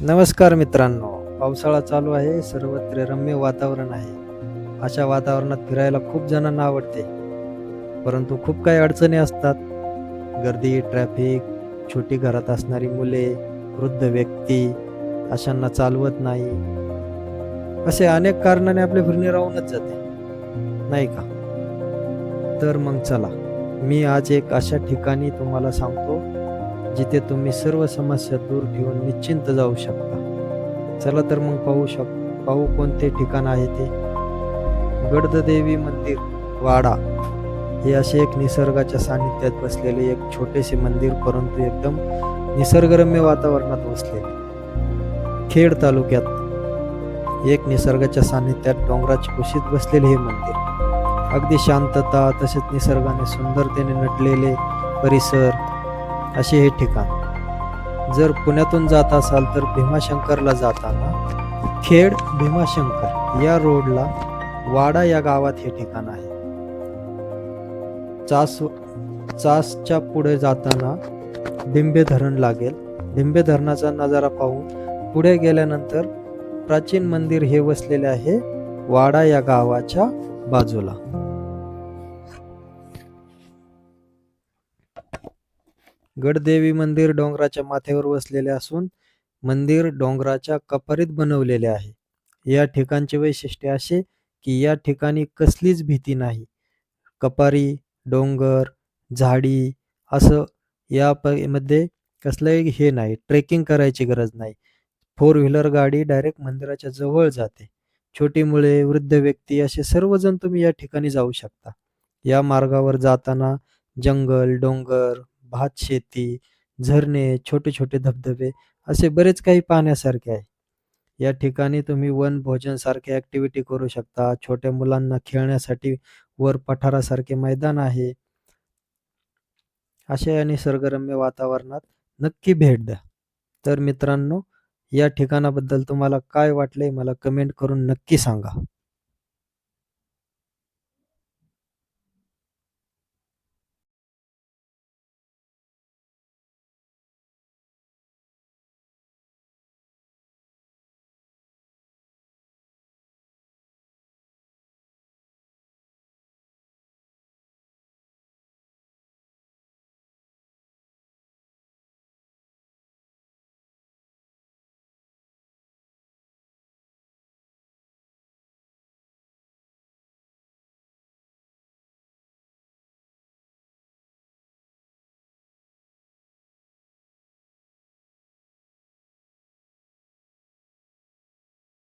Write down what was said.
नमस्कार मित्रांनो, पावसाळा चालू आहे, सर्वत्र रम्य वातावरण आहे. अशा वातावरणात फिरायला खूप जणांना आवडते. परंतु खूप काही अडचणी असतात. गर्दी, ट्रॅफिक, छोटी घरात असणारी मुले, वृद्ध व्यक्ती, अशांना चालवत नाही. असे अनेक कारणाने आपले फिरणे राहूनच जाते, नाही का? तर मग चला, मी आज एक अशा ठिकाणी तुम्हाला सांगतो, जिथे तुम्ही सर्व समस्या दूर ठेवून निश्चिंत जाऊ शकता. चला तर मग पाहू कोणते ठिकाण आहे ते. गडददेवी मंदिर, वाडा. हे असे एक निसर्गाच्या सानिध्यात बसलेले एक छोटेसे मंदिर, परंतु एकदम निसर्गरम्य वातावरणात वसलेले. खेड तालुक्यात एक निसर्गाच्या सानिध्यात डोंगराची कुशीत बसलेले हे मंदिर. अगदी शांतता, तसेच निसर्गाने सुंदरतेने नटलेले परिसर असे हे ठिकाण. जर पुण्यातून जात असाल तर भीमाशंकरला जाताना खेड भीमाशंकर या रोडला वाडा या गावात हे ठिकाण आहे. चासच्या पुढे जाताना डिंबे धरण लागेल. डिंबे धरणाचा नजारा पाहून पुढे गेल्यानंतर प्राचीन मंदिर हे वसलेले आहे वाडा या गावाच्या बाजूला. गडदेवी मंदिर डोंगराच्या माथ्यावर वसलेले असून मंदिर डोंगराच्या कपारीत बनवलेले आहे. या ठिकाणचे वैशिष्ट्य असे की या ठिकाणी कसलीच भीती नाही. कपारी, डोंगर, झाडी असं मध्ये कसलंही हे नाही. ट्रेकिंग करायची गरज नाही. 4 व्हीलर गाडी डायरेक्ट मंदिराच्या जवळ जाते. छोटी मुले, वृद्ध व्यक्ती असे सर्वजण तुम्ही या ठिकाणी जाऊ शकता. या मार्गावर जाताना जंगल, डोंगर, भातशेती, झरणे, छोटे छोटे धबधबे असे बरेच काही पाहण्यासारखे आहे. या ठिकाणी तुम्ही वनभोजन सारखे ऍक्टिव्हिटी करू शकता. छोट्या मुलांना खेळण्यासाठी वर पठारासारखे मैदान आहे. अशा या निसर्गरम्य वातावरणात नक्की भेट द्या. तर मित्रांनो, या ठिकाणाबद्दल तुम्हाला काय वाटले मला कमेंट करून नक्की सांगा.